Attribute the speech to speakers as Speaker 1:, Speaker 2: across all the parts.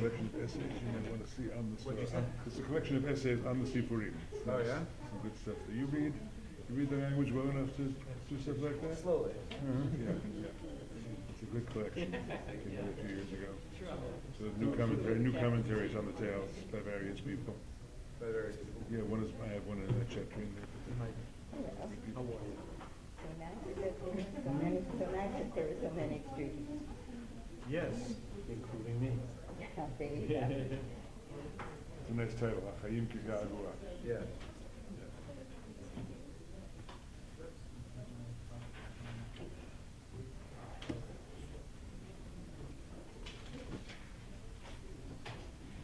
Speaker 1: collection of essays you might want to see on the
Speaker 2: What'd you say?
Speaker 1: It's a collection of essays on the Sipurim.
Speaker 2: Oh, yeah?
Speaker 1: Some good stuff. Do you read the language well enough to do stuff like that?
Speaker 2: Slowly.
Speaker 1: Yeah, yeah. It's a good collection. I came out a few years ago. So there's new commentaries on the tales by various people. Yeah, I have one in that chapter in there.
Speaker 3: So nice that there were so many students.
Speaker 4: Yes, including me.
Speaker 3: There you go.
Speaker 1: It's a nice title, Achayim Kigagua.
Speaker 2: Yeah.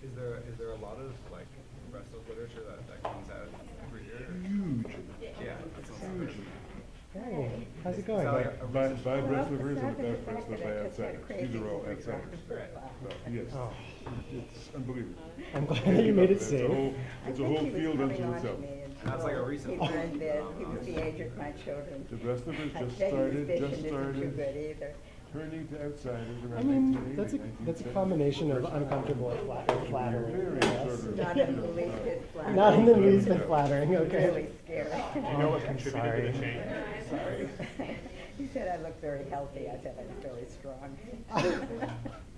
Speaker 2: Is there a lot of like Breslov literature that comes out every year?
Speaker 1: Huge.
Speaker 2: Yeah.
Speaker 1: Huge.
Speaker 5: Hey, how's it
Speaker 2: Is
Speaker 5: going?
Speaker 2: that like a
Speaker 1: By
Speaker 2: recent-
Speaker 1: Breslevers and
Speaker 3: Besides
Speaker 1: without
Speaker 3: the fact
Speaker 1: Breslov by
Speaker 3: that I just had a
Speaker 1: outsiders.
Speaker 3: crazy
Speaker 1: These are all
Speaker 3: week
Speaker 1: outsiders.
Speaker 2: Right.
Speaker 1: So, yes,
Speaker 5: Oh,
Speaker 1: it's unbelievable.
Speaker 5: I'm glad that you made it
Speaker 1: It's a
Speaker 5: safe.
Speaker 1: whole, it's a whole field unto
Speaker 3: on
Speaker 1: itself.
Speaker 3: to me and
Speaker 2: That's like a recent
Speaker 3: he
Speaker 2: one.
Speaker 3: was in bed. He was the age of my children.
Speaker 1: The Breslevers
Speaker 3: I
Speaker 1: just
Speaker 3: bet his
Speaker 1: started
Speaker 3: vision isn't too good either.
Speaker 1: turning to outsiders
Speaker 5: I
Speaker 1: around
Speaker 5: mean,
Speaker 1: 1980,
Speaker 5: that's a
Speaker 1: 1970.
Speaker 5: combination of uncomfortable and flattering.
Speaker 1: Very
Speaker 5: Yes.
Speaker 1: sort of,
Speaker 3: Not in the least bit flattering.
Speaker 5: Not in the least bit flattering,
Speaker 3: Really
Speaker 5: okay.
Speaker 3: scary.
Speaker 4: You know what contributed to the change?
Speaker 3: Sorry. He said I looked very healthy. I said I was very strong.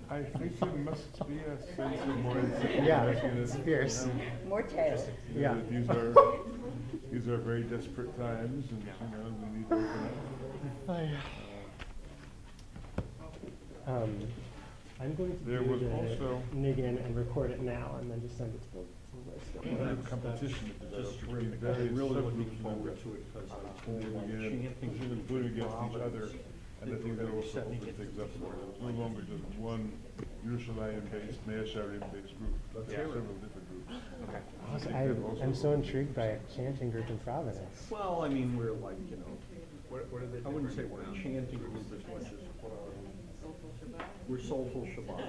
Speaker 1: I think there must be a sense of more
Speaker 5: Yeah,
Speaker 1: insignificance.
Speaker 5: it's fierce.
Speaker 3: More tails.
Speaker 1: You know,
Speaker 5: Yeah.
Speaker 1: that these are very desperate times, and we need to open up.
Speaker 5: I'm going to
Speaker 1: There
Speaker 5: do
Speaker 1: was
Speaker 5: the
Speaker 1: also-
Speaker 5: Niggin and record it now, and then just send it to the list.
Speaker 1: Another competition between
Speaker 4: I'm
Speaker 1: various
Speaker 4: really looking
Speaker 1: subgroups
Speaker 4: forward
Speaker 1: of
Speaker 4: to it because
Speaker 1: and they began pushing and putting against each other, and I think that also
Speaker 4: setting
Speaker 1: opened
Speaker 4: it
Speaker 1: things up
Speaker 4: to
Speaker 1: more. It was no longer just one Yerushalayim-based, Mea Sharim-based group. There were several different groups.
Speaker 5: I'm so intrigued by a chanting group in Providence.
Speaker 4: Well, I mean, we're like, you know,
Speaker 2: What are the
Speaker 4: I wouldn't say
Speaker 2: different,
Speaker 4: we're a chanting group as much as we're Soulful Shabbat.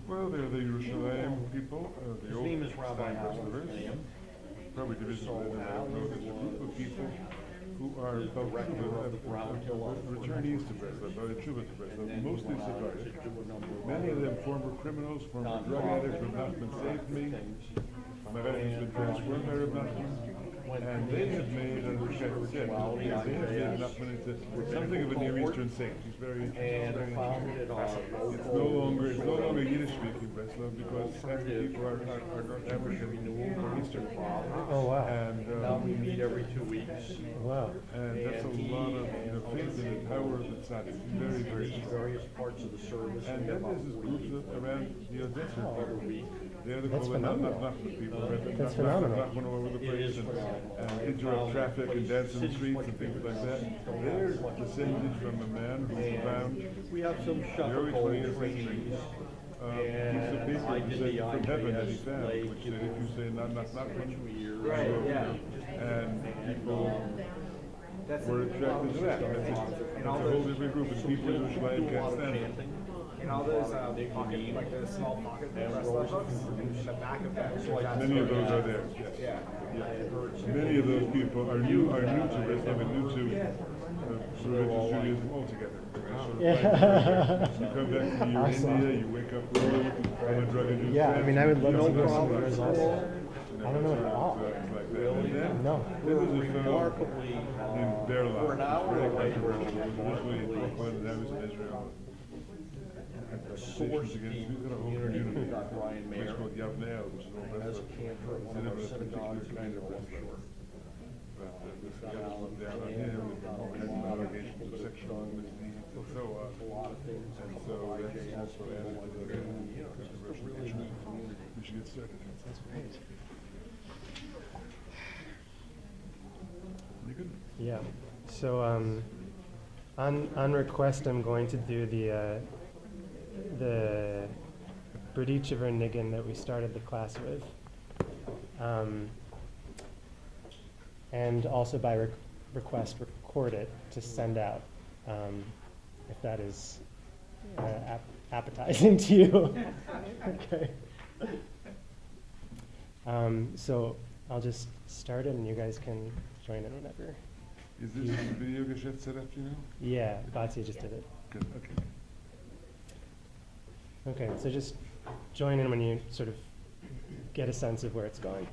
Speaker 1: Well, they're the Yerushalayim people, the
Speaker 4: His
Speaker 1: old
Speaker 4: name is Rabbi
Speaker 1: Steinberg, probably division of the there's a group of people who are returnees to Breslov, or Tshuva to Breslov, mostly Sephardic. Many of them former criminals, former drug addicts. Reb Nachman saved me. My life has been transformed by Reb Nachman. And they have made, as Reb said, they have made Nachman into something of a Near Eastern saint. He's very
Speaker 4: And founded our
Speaker 1: it's no longer Yiddish speaking Breslov because half the people are North African or Eastern.
Speaker 5: Oh, wow.
Speaker 1: And
Speaker 4: now we meet every 2 weeks.
Speaker 5: Wow.
Speaker 1: and that's a lot of faith in the power of the tzaddik. Very, very strong.
Speaker 4: Various parts of the service.
Speaker 1: And then there's this group around the Odessa
Speaker 4: Every week.
Speaker 1: the other
Speaker 5: That's
Speaker 1: people, not
Speaker 5: phenomenal.
Speaker 1: Nachman people, but
Speaker 5: That's
Speaker 1: Nachman
Speaker 5: phenomenal.
Speaker 1: all over the
Speaker 4: It
Speaker 1: place
Speaker 4: is phenomenal.
Speaker 1: and interrupt traffic and dance in the streets and things like that. They're descended from a man who found
Speaker 4: We have some
Speaker 1: the early
Speaker 4: shuffle
Speaker 1: 20th century
Speaker 4: trainees.
Speaker 1: piece of paper
Speaker 4: I
Speaker 1: that
Speaker 4: did
Speaker 1: said
Speaker 4: the
Speaker 1: from heaven that he
Speaker 4: IJS
Speaker 1: found,
Speaker 4: lake,
Speaker 1: which said if you say not Nachman,
Speaker 2: Right, yeah.
Speaker 1: and people
Speaker 2: That's
Speaker 1: were attracted to that. It's a whole different group of people in Yerushalayim can't stand it.
Speaker 2: in all those pocket, like the small pocket Breslov books, in the back of that.
Speaker 1: Many of those are there, yes.
Speaker 2: Yeah.
Speaker 1: Many of those people are new to Breslov and new to religious Judaism altogether. You come back from your
Speaker 5: Awesome.
Speaker 1: India, you wake up from a drug-induced
Speaker 5: Yeah, I mean, I would love
Speaker 1: trance,
Speaker 5: to
Speaker 1: you
Speaker 5: go
Speaker 1: know,
Speaker 5: somewhere else also. I don't know it at all.
Speaker 1: It's like that. And then,
Speaker 5: No.
Speaker 1: then there's a fellow
Speaker 4: Remarkably,
Speaker 1: named Berla.
Speaker 4: for an hour
Speaker 1: Very
Speaker 4: away,
Speaker 1: controversial. He was originally in Brooklyn and now he's in Israel.
Speaker 4: the source
Speaker 1: Against,
Speaker 4: team
Speaker 1: he's got a whole
Speaker 4: community,
Speaker 1: community.
Speaker 4: we've got Ryan
Speaker 1: It's
Speaker 4: Mayer,
Speaker 1: called Yavneel, which is all
Speaker 4: as a
Speaker 1: Breslov.
Speaker 4: cantor at one
Speaker 1: Instead
Speaker 4: of
Speaker 1: of
Speaker 4: our
Speaker 1: a
Speaker 4: synagogues
Speaker 1: particular
Speaker 4: in
Speaker 1: kind
Speaker 4: the
Speaker 1: of
Speaker 4: North
Speaker 1: Breslov.
Speaker 4: Shore.
Speaker 1: But this guy was down on him and had some allegations of sexual misdeeds and so on.
Speaker 4: A lot of things.
Speaker 1: And so that's also added to the
Speaker 4: You know, it's just a really neat community.
Speaker 1: we should get started.
Speaker 5: That's great.
Speaker 1: You good?
Speaker 5: Yeah. So on request, I'm going to do the Berdichever Niggin that we started the class with, and also by request record it to send out, if that is appetizing to you. Okay. So I'll just start it, and you guys can join in whenever.
Speaker 1: Is this video geschäft set up, you know?
Speaker 5: Yeah, Batia just did it.
Speaker 1: Good, okay.
Speaker 5: Okay, so just join in when you sort of get a sense of where it's going.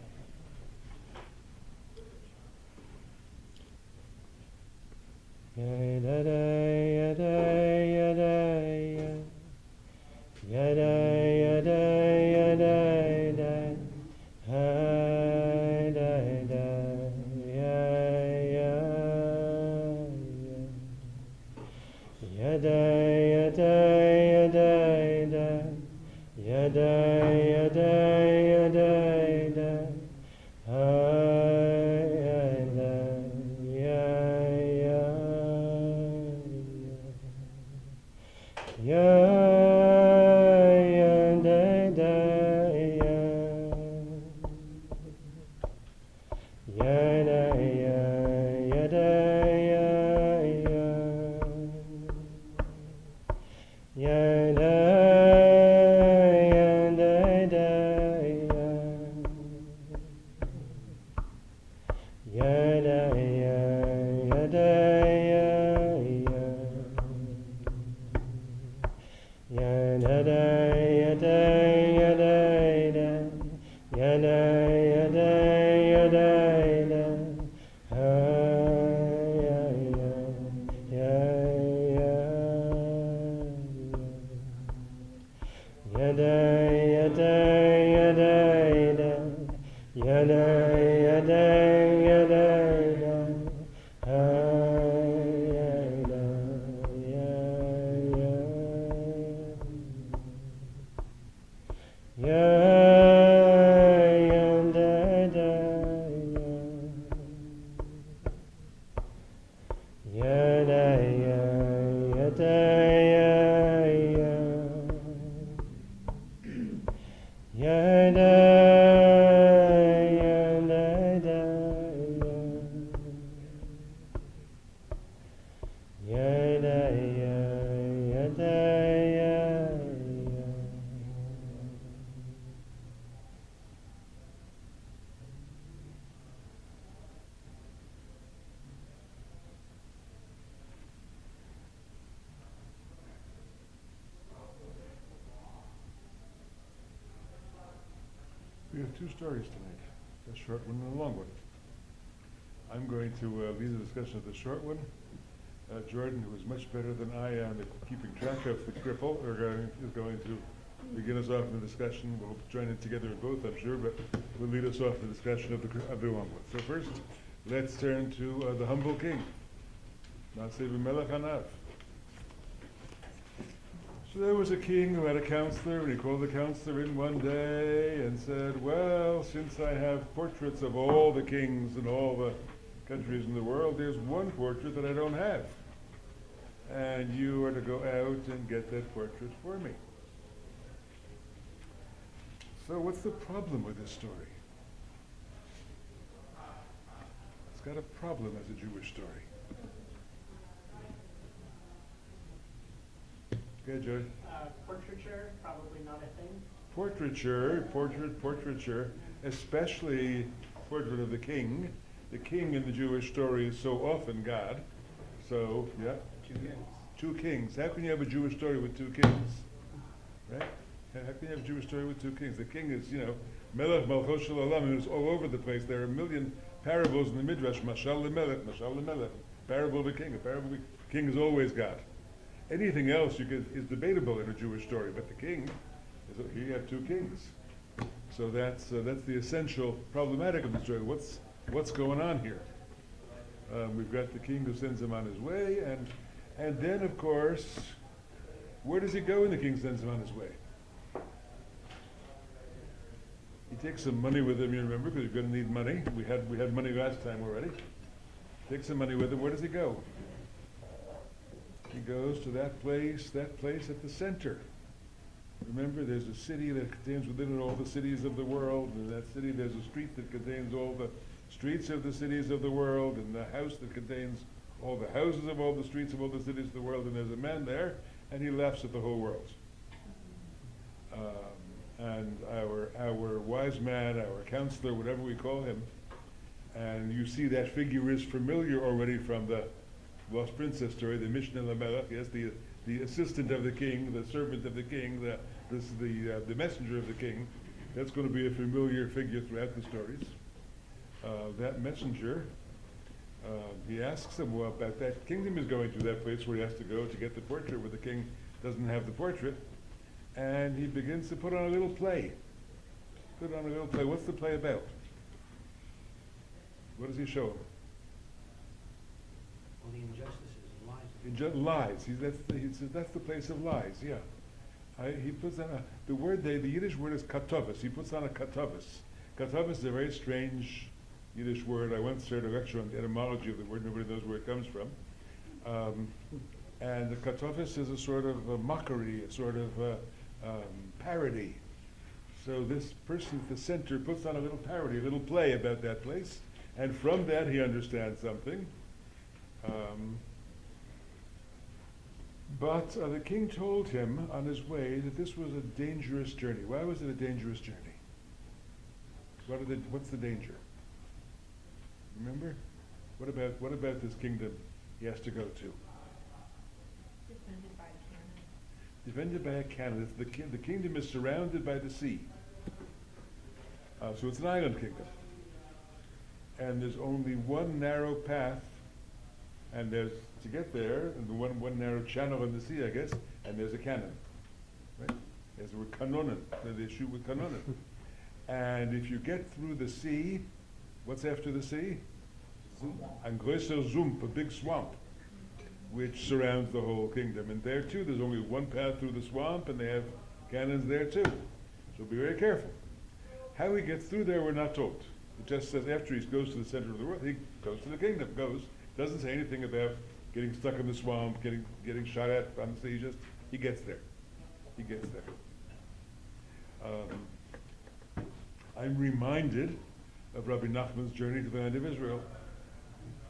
Speaker 1: We have two stories tonight, a short one and a long one. I'm going to lead the discussion of the short one. Jordan, who is much better than I am at keeping track of the cripple, is going to begin us off in the discussion. We'll join in together in both, I'm sure, but will lead us off in the discussion of the long one. So first, let's turn to the humble king, Naaseh b'melech Hanav. So there was a king who had a counselor, and he called the counselor in one day and said, well, since I have portraits of all the kings and all the countries in the world, there's one portrait that I don't have. And you are to go out and get that portrait for me. So what's the problem with this story? It's got a problem as a Jewish story. Okay, Joy.
Speaker 6: Portraiture, probably not a thing.
Speaker 1: Portraiture, especially portrait of the king. The king in the Jewish story is so often God. So, yeah. Two kings. How can you have a Jewish story with two kings? Right? How can you have a Jewish story with two kings? The king is, Melech Malchos Shel Olam, who's all over the place. There are a million parables in the Midrash. Mashal lemelech, Mashal lemelech. Parable of a king. A parable of a king is always God. Anything else is debatable in a Jewish story, but the king, here you have two kings. So that's the essential problematic of the story. What's going on here? We've got the king who sends him on his way, and then of course, where does he go when the king sends him on his way? He takes some money with him, you remember, because you're going to need money. We had money last time already. Takes some money with him. Where does he go? He goes to that place at the center. Remember, there's a city that contains within it all the cities of the world, and in that city there's a street that contains all the streets of the cities of the world, and the house that contains all the houses of all the streets of all the cities of the world, and there's a man there, and he laughs at the whole world. And our wise man, our counselor, whatever we call him, and you see that figure is familiar already from the Lost Princess story, the Mishnah Lamelech, yes, the assistant of the king, the servant of the king, this the messenger of the king. That's going to be a familiar figure throughout the stories. That messenger, he asks him, well, about that kingdom he's going to, that place where he has to go to get the portrait, where the king doesn't have the portrait, and he begins to put on a little play. Put on a little play. What's the play about? What does he show him?
Speaker 7: Well, the injustices and lies.
Speaker 1: Lies. He says that's the place of lies. Yeah. He puts on the word the Yiddish word is katovis. He puts on a katovis. Katovis is a very strange Yiddish word. I once heard a lecture on the etymology of the word. Nobody knows where it comes from. And the katovis is a sort of a mockery, a sort of parody. So this person at the center puts on a little parody, a little play about that place, and from that he understands something. But the king told him on his way that this was a dangerous journey. Why was it a dangerous journey? What's the danger? Remember? What about this kingdom he has to go to?
Speaker 6: Defended by a cannon.
Speaker 1: Defended by a cannon. The kingdom is surrounded by the sea. So it's an island kingdom. And there's only one narrow path, and there's to get there, and the one narrow channel in the sea, I guess, and there's a cannon. Right? There's a kanonen. They shoot with kanonen. And if you get through the sea, what's after the sea? Ein größer Zump, a big swamp, which surrounds the whole kingdom. And there too, there's only one path through the swamp, and they have cannons there too. So be very careful. How he gets through there, we're not told. It just says after he goes to the center of the world, he goes to the kingdom, doesn't say anything about getting stuck in the swamp, getting shot at on the sea, he gets there. He gets there. I'm reminded of Rabbi Nachman's journey to the land of Israel.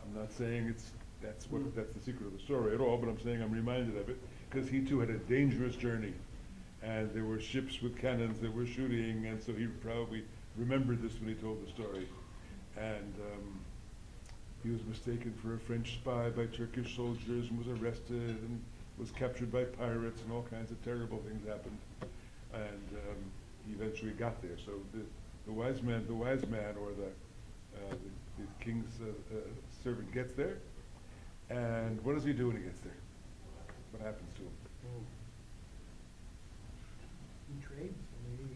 Speaker 1: I'm not saying that's the secret of the story at all, but I'm saying I'm reminded of it because he too had a dangerous journey, and there were ships with cannons that were shooting, and so he probably remembered this when he told the story. And he was mistaken for a French spy by Turkish soldiers and was arrested and was captured by pirates, and all kinds of terrible things happened. And he eventually got there. So the wise man, or the king's servant gets there. And what does he do when he gets there? What happens to him?
Speaker 7: He trades.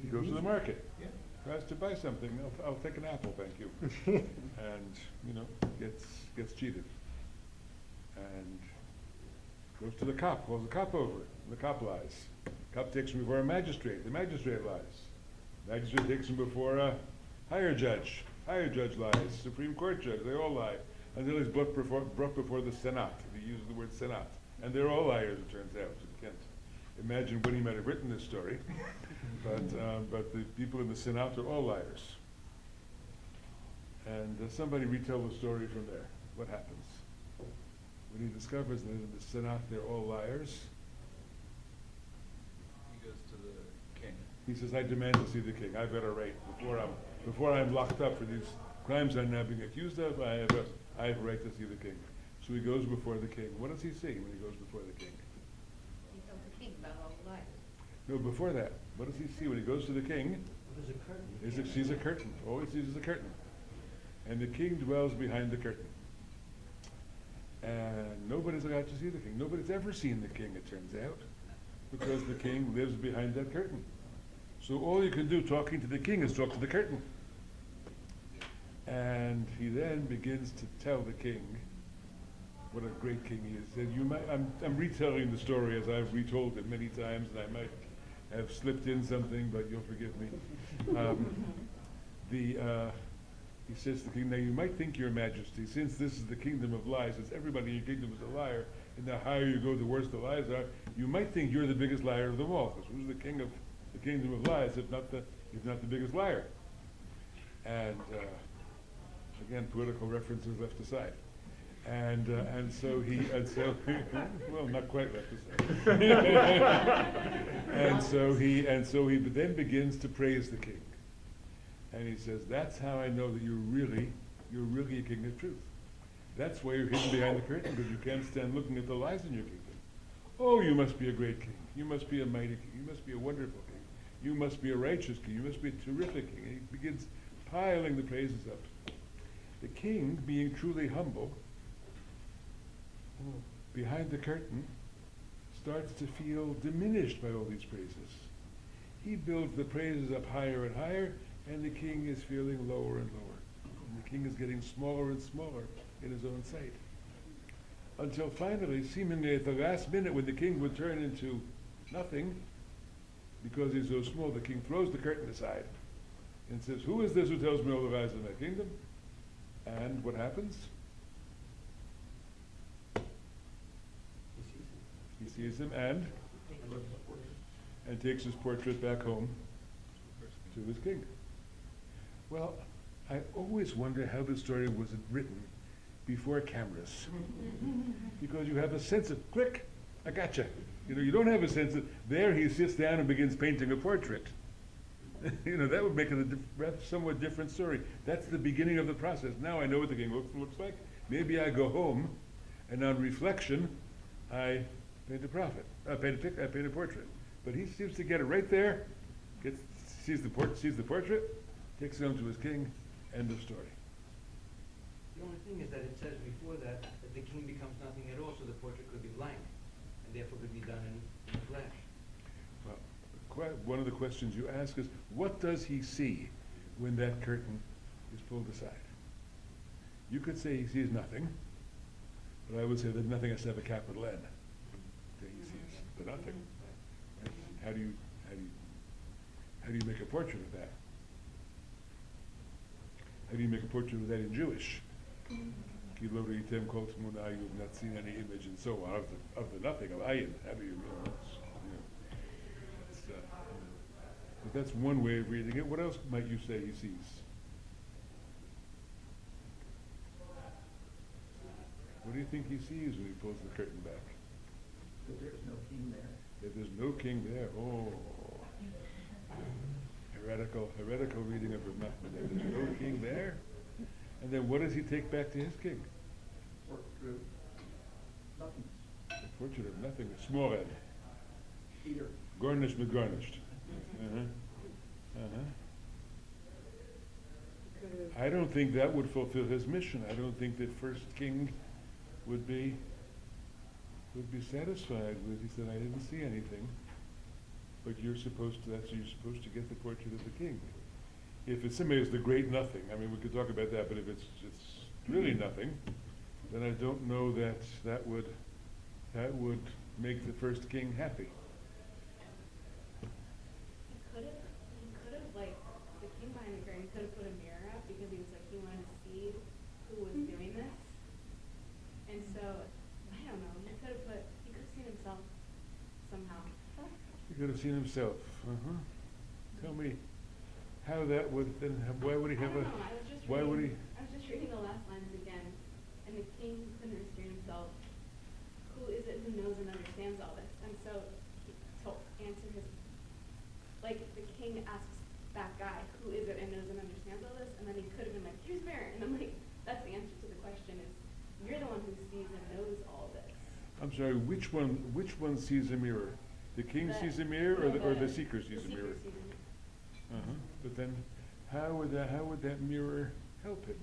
Speaker 1: He goes to the market.
Speaker 7: Yeah.
Speaker 1: Tries to buy something. I'll take an apple, thank you. And gets cheated. And goes to the cop, calls the cop over. The cop lies. Cop takes him before a magistrate. The magistrate lies. Magistrate takes him before a higher judge. Higher judge lies. Supreme Court judge. They all lie until he's brought before the Senate. He uses the word Senate, and they're all liars. It turns out. You can't imagine when he might have written this story, but the people in the Senate are all liars. And somebody retell the story from there. What happens when he discovers that in the Senate they're all liars?
Speaker 8: He goes to the king.
Speaker 1: He says, "I demand to see the king. I've got a right before I'm locked up for these crimes I'm now being accused of. I have a right to see the king." So he goes before the king. What does he see when he goes before the king?
Speaker 6: He tells the king about all the lies.
Speaker 1: No, before that, what does he see when he goes to the king?
Speaker 7: There's a curtain.
Speaker 1: Sees a curtain. All he sees is a curtain. And the king dwells behind the curtain. And nobody's allowed to see the king. Nobody's ever seen the king, it turns out, because the king lives behind that curtain. So all you can do talking to the king is talk to the curtain. And he then begins to tell the king what a great king he is. And I'm retelling the story as I've retold it many times, and I might have slipped in something, but you'll forgive me. He says to the king, "Now you might think, your majesty, since this is the kingdom of lies, since everybody in your kingdom is a liar, and the higher you go, the worse the lies are, you might think you're the biggest liar of them all, because who's the king of the kingdom of lies if not the biggest liar?" And again, political references left aside. And so well, not quite left aside. and so he then begins to praise the king. And he says, "That's how I know that you're really a king of truth. That's why you're hidden behind the curtain, because you can't stand looking at the lies in your kingdom. Oh, you must be a great king. You must be a mighty king. You must be a wonderful king. You must be a righteous king. You must be a terrific king. And he begins piling the praises up. The king, being truly humble, behind the curtain, starts to feel diminished by all these praises. He builds the praises up higher and higher, and the king is feeling lower and lower. And the king is getting smaller and smaller in his own sight. Until finally, seemingly at the last minute, when the king would turn into nothing, because he's so small, the king throws the curtain aside and says, "Who is this who tells me all the lies of my kingdom?" And what happens? He sees him and takes his portrait back home to his king. Well, I always wonder how the story was written before cameras. Because you have a sense of, click, I gotcha. You know, you don't have a sense of, there he sits down and begins painting a portrait. You know, that would make it a somewhat different story. That's the beginning of the process. Now I know what the king looks like. Maybe I go home, and on reflection, I paint a paint a portrait. But he seems to get it right there, sees the portrait, takes it home to his king, end of story.
Speaker 7: The only thing is that it says before that the king becomes nothing at all, so the portrait could be blank, and therefore could be done in a flash.
Speaker 1: Well, one of the questions you ask is, what does he see when that curtain is pulled aside? You could say he sees nothing, but I would say that nothing has to have a capital N. Okay, he sees the nothing. Right? How do you make a portrait of that? How do you make a portrait of that in Jewish? Ki lo reitem kol tmuna, you have not seen any image and so on of the nothing, of ayin. How do you know? But that's one way of reading it. What else might you say he sees? What do you think he sees when he pulls the curtain back?
Speaker 4: That there's no king there.
Speaker 1: That there's no king there. Oh. Heretical reading of Nachman. There's no king there. And then what does he take back to his king?
Speaker 4: Portrait. Nothing.
Speaker 1: A portrait of nothing, a small end.
Speaker 4: Peter.
Speaker 1: Garnished but garnished. I don't think that would fulfill his mission. I don't think that first king would be satisfied with. He said, I didn't see anything, but you're supposed to get the portrait of the king. If it's somebody who's the great nothing, I mean, we could talk about that, but if it's really nothing, then I don't know that would make the first king happy.
Speaker 9: He could have, like, the king behind the curtain could have put a mirror up because he was like, he wanted to see who was doing this. And so, I don't know, he could have seen himself somehow.
Speaker 1: He could have seen himself. Tell me how that would, then why would he have a, why would he?
Speaker 9: I was just reading the last lines again, and the king couldn't restrain himself. Who is it who knows and understands all this? And so, to answer his, like, the king asks that guy, who is it and knows and understands all this? And then he could have been like, here's mirror. And I'm like, that's the answer to the question is, you're the one who sees and knows all this.
Speaker 1: I'm sorry, which one sees a mirror? The king sees a mirror, or the seeker sees a mirror? But then, how would that mirror help him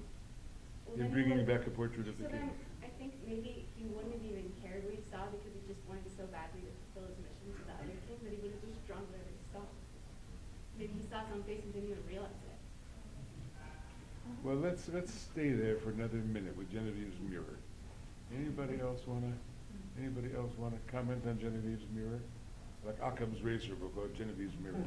Speaker 1: in bringing back a portrait of the king?
Speaker 9: Then I think maybe he wouldn't have even cared what he saw because he just wanted so badly to fulfill his mission to the other king that he would have just drawn whatever he saw. Maybe he saw some face and didn't even realize it.
Speaker 1: Well, let's stay there for another minute with Genevieve's mirror. Anybody else wanna comment on Genevieve's mirror? Like Occam's razor, we'll call it Genevieve's mirror.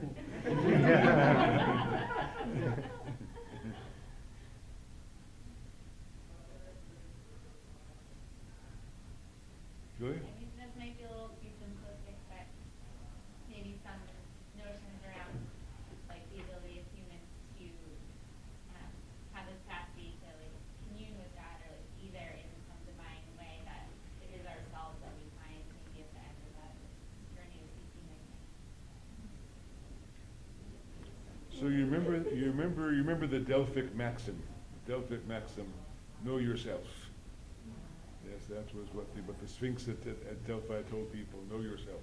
Speaker 1: Julia?
Speaker 10: I mean, this might be a little too simplistic, but maybe some notions around like the ability of humans to have this capacity to like commune with God, or like either in some divine way that it is ourselves that we find maybe at the end of that journey of seeking Him.
Speaker 1: So you remember the Delphic maxim. Delphic maxim, know yourself. Yes, that was what the Sphinx at Delphi told people, know yourself.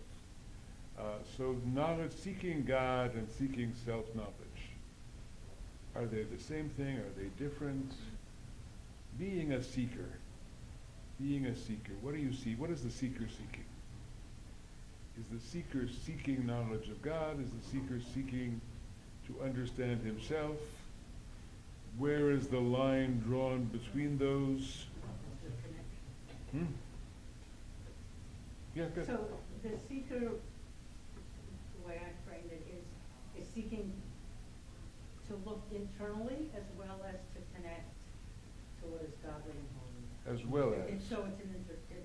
Speaker 1: So knowledge, seeking God and seeking self-knowledge, are they the same thing? Are they different? Being a seeker, what do you see? What is the seeker seeking? Is the seeker seeking knowledge of God? Is the seeker seeking to understand himself? Where is the line drawn between those? Yeah, good.
Speaker 3: So the seeker, the way I framed it, is seeking to look internally as well as to connect to what is godly and holy.
Speaker 1: As well as.
Speaker 3: And so it's an interaction,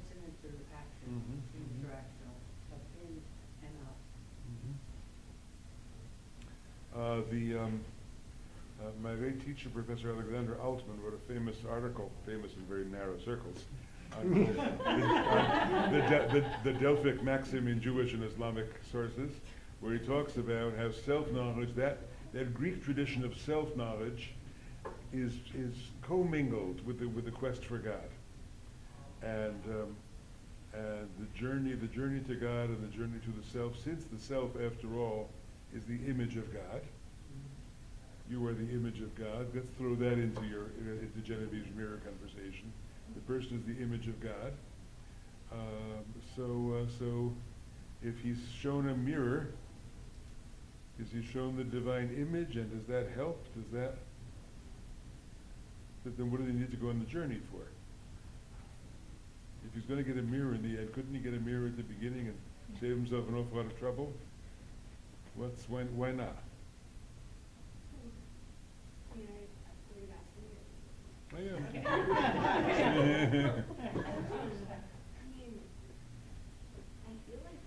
Speaker 3: interactional of in and out.
Speaker 1: My late teacher, Professor Alexander Altman, wrote a famous article, famous in very narrow circles, on the Delphic maxim in Jewish and Islamic sources, where he talks about how self-knowledge, that Greek tradition of self-knowledge, is commingled with the quest for God, and the journey to God and the journey to the self. Since the self, after all, is the image of God. You are the image of God. Let's throw that into Genevieve's mirror conversation. The person is the image of God. So if he's shown a mirror, is he shown the divine image, and does that help? But then what do they need to go on the journey for? If he's going to get a mirror in the end, couldn't he get a mirror at the beginning and save himself an awful lot of trouble? Why not?
Speaker 9: I mean,
Speaker 1: I am.
Speaker 9: I mean, I feel like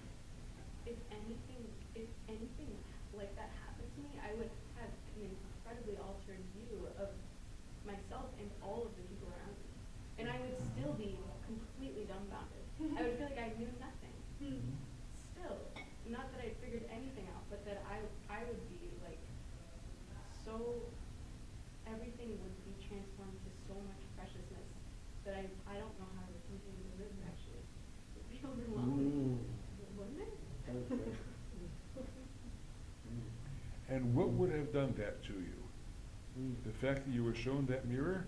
Speaker 9: if anything like that happened to me, I would have an incredibly altered view of myself and all of the people around me. And I would still be completely dumbfounded. I would feel like I knew nothing. Still. Not that I figured anything out, but that I would be like so, everything would be transformed to so much preciousness that I don't know how to continue to live actually. It would be overwhelming. Wouldn't it?
Speaker 1: And what would have done that to you? The fact that you were shown that mirror?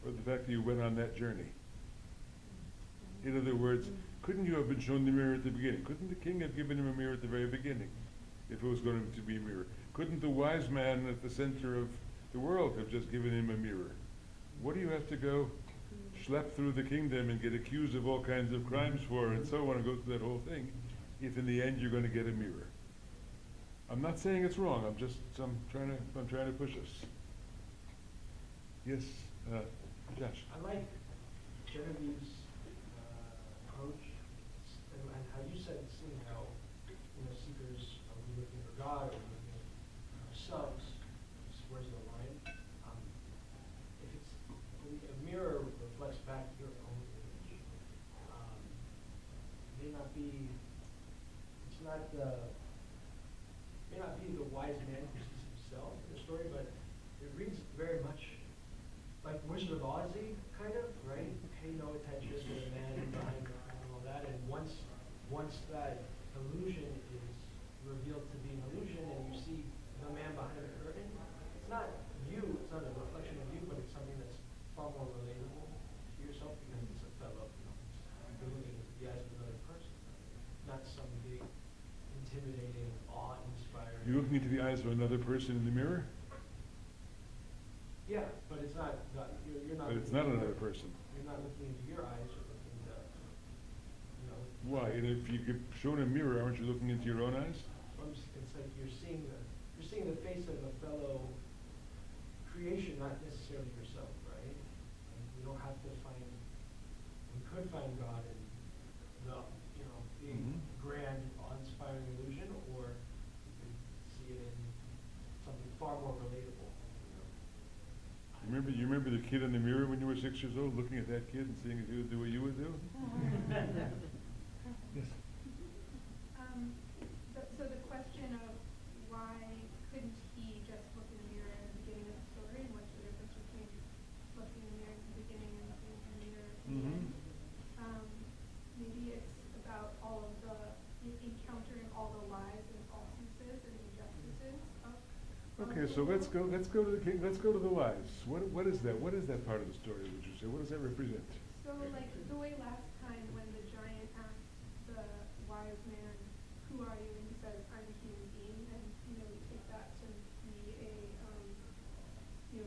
Speaker 1: Or the fact that you went on that journey? In other words, couldn't you have been shown the mirror at the beginning? Couldn't the king have given him a mirror at the very beginning, if it was going to be a mirror? Couldn't the wise man at the center of the world have just given him a mirror? What do you have to go schlep through the kingdom and get accused of all kinds of crimes for, and so on, and go through that whole thing, if in the end you're going to get a mirror? I'm not saying it's wrong. I'm trying to push us. Yes, Josh.
Speaker 11: I like Genevieve's approach, and how you said, seeing how seekers are we looking for God, or looking at ourselves. Where's the line? If a mirror reflects back your own image, may not be. It's not the. May not be the wise man who sees himself in the story, but it reads very much like Wizard of Oz-y, kind of, right? Pay no attention to the man behind the curtain and all that. And once that illusion is revealed to be an illusion, and you see the man behind the curtain, it's not you, it's not a reflection of you, but it's something that's far more relatable to yourself, because it's a fellow, you're looking into the eyes of another person, not some big, intimidating, awe-inspiring.
Speaker 1: You're looking into the eyes of another person in the mirror?
Speaker 11: Yeah, but it's not, you're not.
Speaker 1: But it's not another person.
Speaker 11: You're not looking into your eyes, you're looking into,
Speaker 1: Why? And if you get shown a mirror, aren't you looking into your own eyes?
Speaker 11: It's like you're seeing the face of a fellow creation, not necessarily yourself, right? And we don't have to find. We could find God in the big, grand, awe-inspiring illusion, or we could see it in something far more relatable.
Speaker 1: You remember the kid in the mirror when you were 6 years old, looking at that kid and seeing if he would do what you would do? Yes.
Speaker 6: So the question of why couldn't he just look in the mirror at the beginning of the story, and what's the difference between looking in the mirror at the beginning and looking in the mirror at the end? Maybe it's about all of the
Speaker 1: So let's go to the king, let's go to the lies. What is that? What is that part of the story, would you say? What does that represent?
Speaker 6: So like the way last time when the giant asked the wise man, who are you? And he says, I'm a human being. And, we take that to be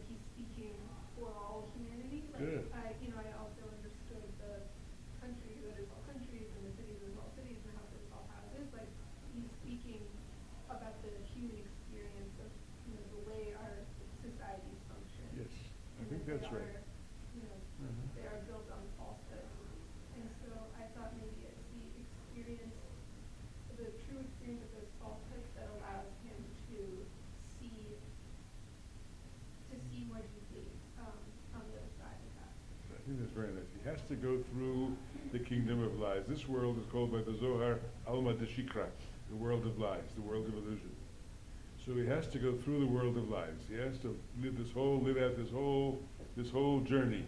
Speaker 6: he's speaking for all humanity.
Speaker 1: Good.
Speaker 6: I also understood the country that is all countries and the cities that is all cities and houses all houses. Like he's speaking about the human experience of, the way our societies function.
Speaker 1: Yes, I
Speaker 6: And
Speaker 1: think
Speaker 6: that
Speaker 1: that's
Speaker 6: they
Speaker 1: right.
Speaker 6: are, They are built on falsehood. And so I thought maybe it's the experience, the true experience of those falsehoods that allows him to see more deeply on the other side of that.
Speaker 1: I think that's very nice. He has to go through the kingdom of lies. This world is called by the Zohar Alma de Shikra, the world of lies, the world of illusion. So he has to go through the world of lies. He has to live out this whole journey,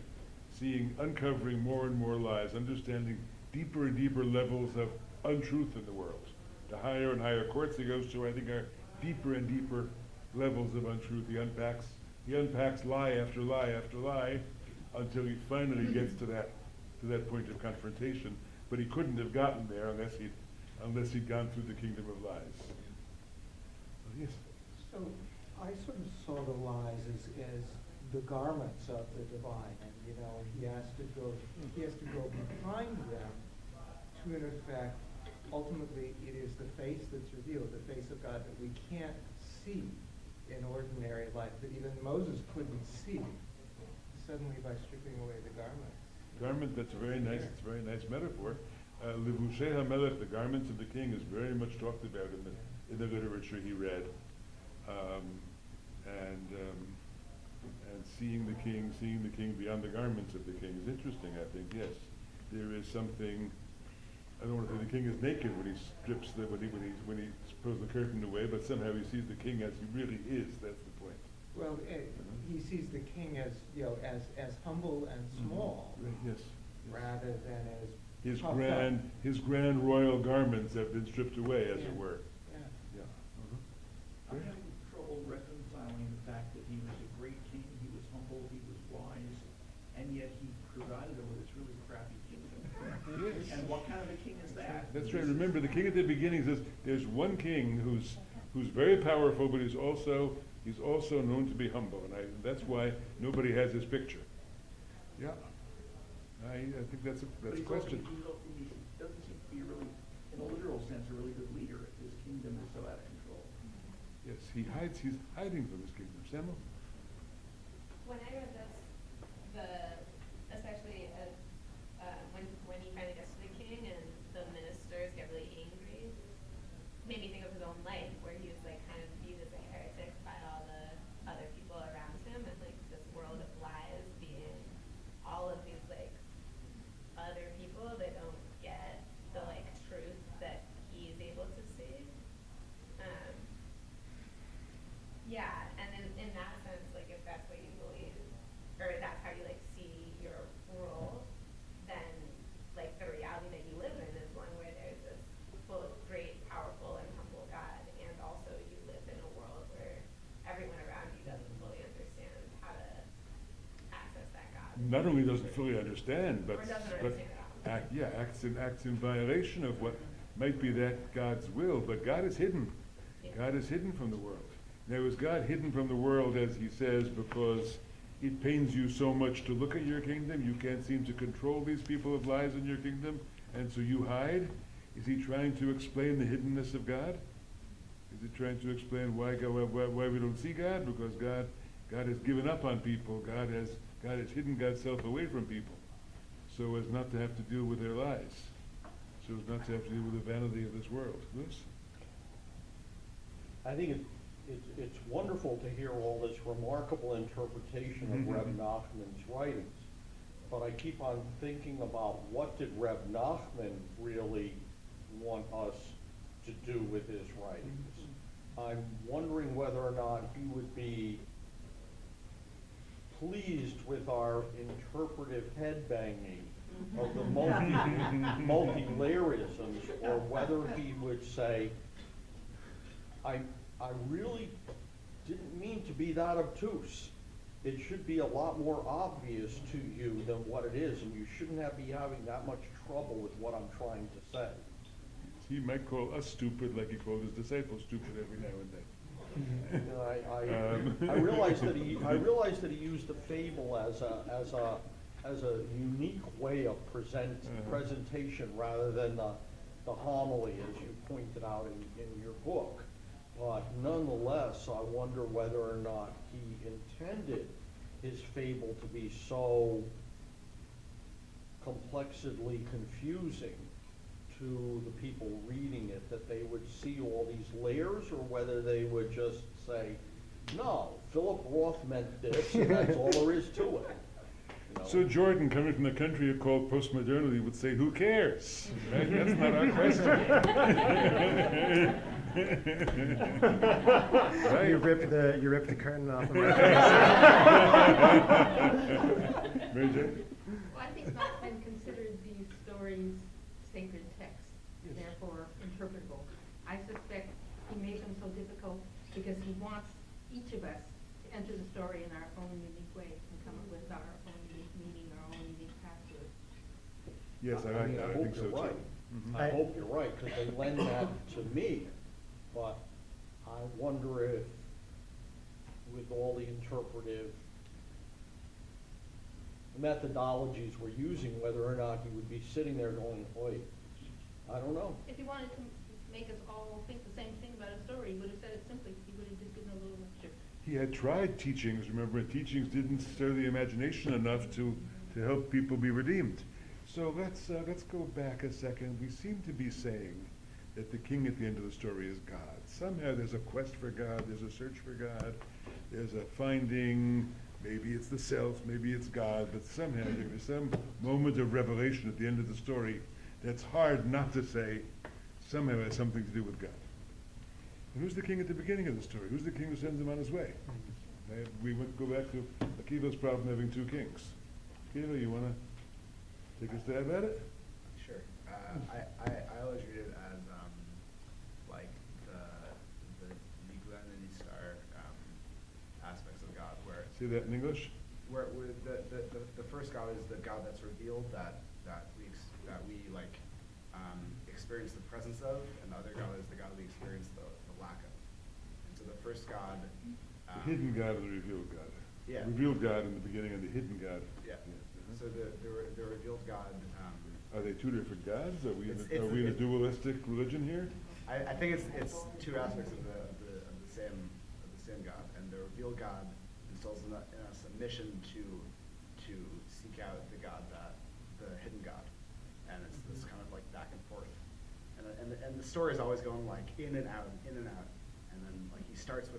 Speaker 1: uncovering more and more lies, understanding deeper and deeper levels of untruth in the world. The higher and higher courts he goes to, I think, are deeper and deeper levels of untruth. He unpacks lie after lie after lie until he finally gets to that point of confrontation. But he couldn't have gotten there unless he'd gone through the kingdom of lies. Yes.
Speaker 4: So I sort of saw the lies as the garments of the divine, and he has to go behind them to, in effect, ultimately it is the face that's revealed, the face of God that we can't see in ordinary life, that even Moses couldn't see suddenly by stripping away the garment.
Speaker 1: Garment, it's a very nice metaphor. Levushei HaMelech, the garments of the king, is very much talked about in the literature he read. And seeing the king beyond the garments of the king is interesting, I think, yes. There is something, I don't want to say the king is naked when he strips when he pulls the curtain away, but somehow he sees the king as he really is, that's the point.
Speaker 4: Well, he sees the king as humble and small,
Speaker 1: Right, yes.
Speaker 4: rather than as
Speaker 1: His
Speaker 4: puffed
Speaker 1: grand royal garments have been stripped away, as it were.
Speaker 4: up. Yeah.
Speaker 1: Yeah.
Speaker 12: I'm having trouble reconciling the fact that he was a great king, he was humble, he was wise, and yet he presided over this really crappy kingdom.
Speaker 1: Yes.
Speaker 12: And what kind of a king is that?
Speaker 1: That's right. Remember, the king at the beginning says there's one king who's very powerful, but he's also known to be humble, and that's why nobody has his picture. Yeah, I think that's
Speaker 12: But
Speaker 1: a
Speaker 12: he's
Speaker 1: question.
Speaker 12: also, he doesn't seem to be really, in a literal sense, a really good leader if his kingdom is so out of control.
Speaker 1: Yes, he's hiding from his kingdom. Samuel?
Speaker 9: When I read this, especially when he finally gets to the king and the ministers get really angry, made me think of his own life, where he was like kind of viewed as a heretic by all the other people around him, and like this world of lies being all of these like other people that don't get the like truth that he's able to see. Yeah, and in that sense, like if that's what you believe, or that's how you like see your role, then like the reality that you live in is one where there's this full of great, powerful, and humble God, and also you live in a world where everyone around you doesn't fully understand how to access that God.
Speaker 1: Not only doesn't fully understand, but
Speaker 9: Or doesn't understand at all.
Speaker 1: acts in violation of what might be that God's will. But God is hidden.
Speaker 9: Yeah.
Speaker 1: God is hidden from the world. Now, is God hidden from the world, as he says, because it pains you so much to look at your kingdom? You can't seem to control these people of lies in your kingdom, and so you hide? Is he trying to explain the hiddenness of God? Is he trying to explain why we don't see God? Because God has given up on people. God has hidden God's self away from people, so as not to have to deal with their lies, so as not to have to deal with the vanity of this world. Yes?
Speaker 13: I think it's wonderful to hear all this remarkable interpretation of Reb Nachman's writings, but I keep on thinking about what did Reb Nachman really want us to do with his writings. I'm wondering whether or not he would be pleased with our interpretive headbanging of the multi-layerisms, or whether he would say, I really didn't mean to be that obtuse. It should be a lot more obvious to you than what it is, and you shouldn't be having that much trouble with what I'm trying to say.
Speaker 1: He might call us stupid like he called his disciples stupid every now and then.
Speaker 13: You know, I realize that he used the fable as a unique way of presentation rather than the homily, as you pointed out in your book. But nonetheless, I wonder whether or not he intended his fable to be so complexly confusing to the people reading it that they would see all these layers, or whether they would just say, no, Philip Roth meant this, and that's all there is to it. You know?
Speaker 1: So Jordan, coming from the country called postmodernity, would say, who cares? Right? That's not our question. Right?
Speaker 14: You ripped the curtain off of my face.
Speaker 1: Mary Jo?
Speaker 3: Well, I think Nachman considered these stories sacred texts, and therefore interpretable. I suspect he made them so difficult because he wants each of us to enter the story in our own unique way and come up with our own unique meaning, our own unique path to it.
Speaker 1: Yes, I like that. I think so
Speaker 13: you're right.
Speaker 1: too.
Speaker 13: I hope you're right, because they lend that to me, but I wonder if, with all the interpretive methodologies we're using, whether or not he would be sitting there going, oi, I don't know.
Speaker 3: If he wanted to make us all think the same thing about a story, he would have said it simply. He would have just given a little extra.
Speaker 1: He had tried teachings, remember, and teachings didn't stir the imagination enough to help people be redeemed. So let's go back a second. We seem to be saying that the king at the end of the story is God. Somehow there's a quest for God, there's a search for God, there's a finding, maybe it's the self, maybe it's God, but somehow there's some moment of revelation at the end of the story that's hard not to say somehow has something to do with God. And who's the king at the beginning of the story? Who's the king who sends him on his way? We go back to Akiva's problem having two kings. Akiva, you want to take a stab at it?
Speaker 2: Sure. I always read it as like the Nigla and the Nistar aspects of God, where
Speaker 1: Say that in English.
Speaker 2: where the first God is the God that's revealed that we like experience the presence of, and the other God is the God we experience the lack of. And so the first God,
Speaker 1: The hidden God and the revealed God.
Speaker 2: Yeah.
Speaker 1: The revealed God in the beginning and the hidden God.
Speaker 2: yeah.
Speaker 1: Uh-huh.
Speaker 2: So the revealed God.
Speaker 1: Are they two different gods? Are we
Speaker 2: It's-
Speaker 1: in a dualistic religion here?
Speaker 2: I think it's two aspects of the same God, and the revealed God instills in us a mission to seek out the God the hidden God, and it's this kind of like back and forth, and the story is always going like in and out, and then like he starts with